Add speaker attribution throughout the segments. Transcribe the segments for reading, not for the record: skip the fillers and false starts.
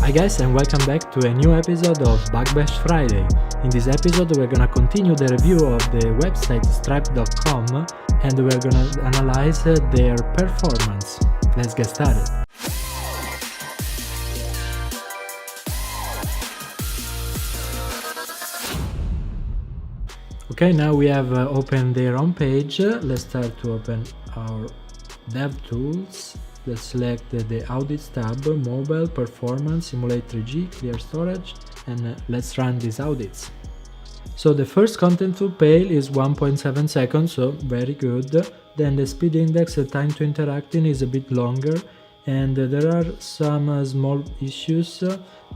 Speaker 1: Hi guys, and welcome back to a new episode of Bug Bash Friday. In this episode we're gonna continue the review of the website stripe.com and we're gonna analyze their performance. Let's get started. Okay, now we have opened their home page. Let's start to open our DevTools. Let's select the Audits tab, Mobile, Performance, Simulate 3G, Clear Storage, and let's run these audits. So the first content to fail is 1.7 seconds, so very good. Then the speed index, the time to interacting is a bit longer, and there are some small issues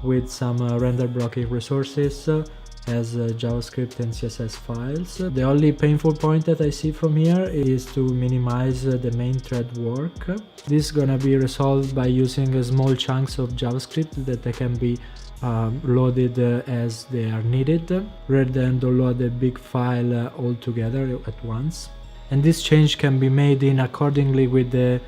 Speaker 1: with some render blocking resources as JavaScript and CSS files. The only painful point that I see from here is to minimize the main thread work. This is gonna be resolved by using small chunks of JavaScript that can be loaded as they are needed, rather than download a big file all together at once. And this change can be made in accordingly with the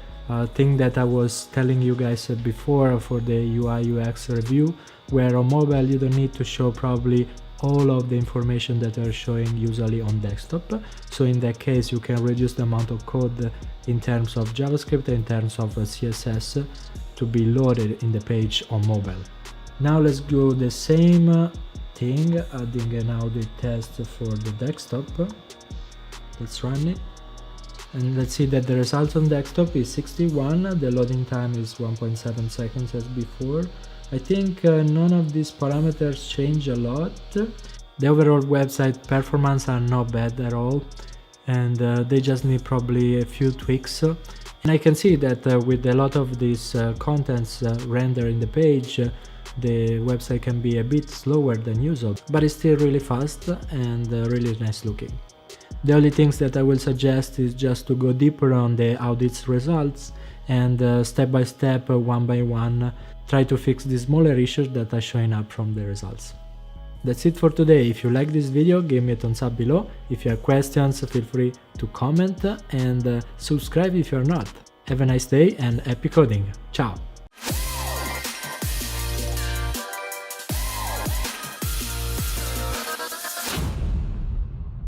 Speaker 1: thing that I was telling you guys before for the UI UX review, where on mobile you don't need to show probably all of the information that are showing usually on desktop. So in that case you can reduce the amount of code in terms of JavaScript, in terms of CSS to be loaded in the page on mobile. Now let's do the same thing, adding an audit test for the desktop. Let's run it. And let's see that the result on desktop is 61, the loading time is 1.7 seconds as before. I think none of these parameters change a lot. The overall website performance are not bad at all, and they just need probably a few tweaks. And I can see that with a lot of these contents rendered in the page, the website can be a bit slower than usual, but it's still really fast and really nice looking. The only things that I will suggest is just to go deeper on the audits results and step by step, one by one, try to fix the smaller issues that are showing up from the results. That's it for today. If you like this video, give me a thumbs up below. If you have questions, feel free to comment and subscribe if you're not. Have a nice day and happy coding. Ciao!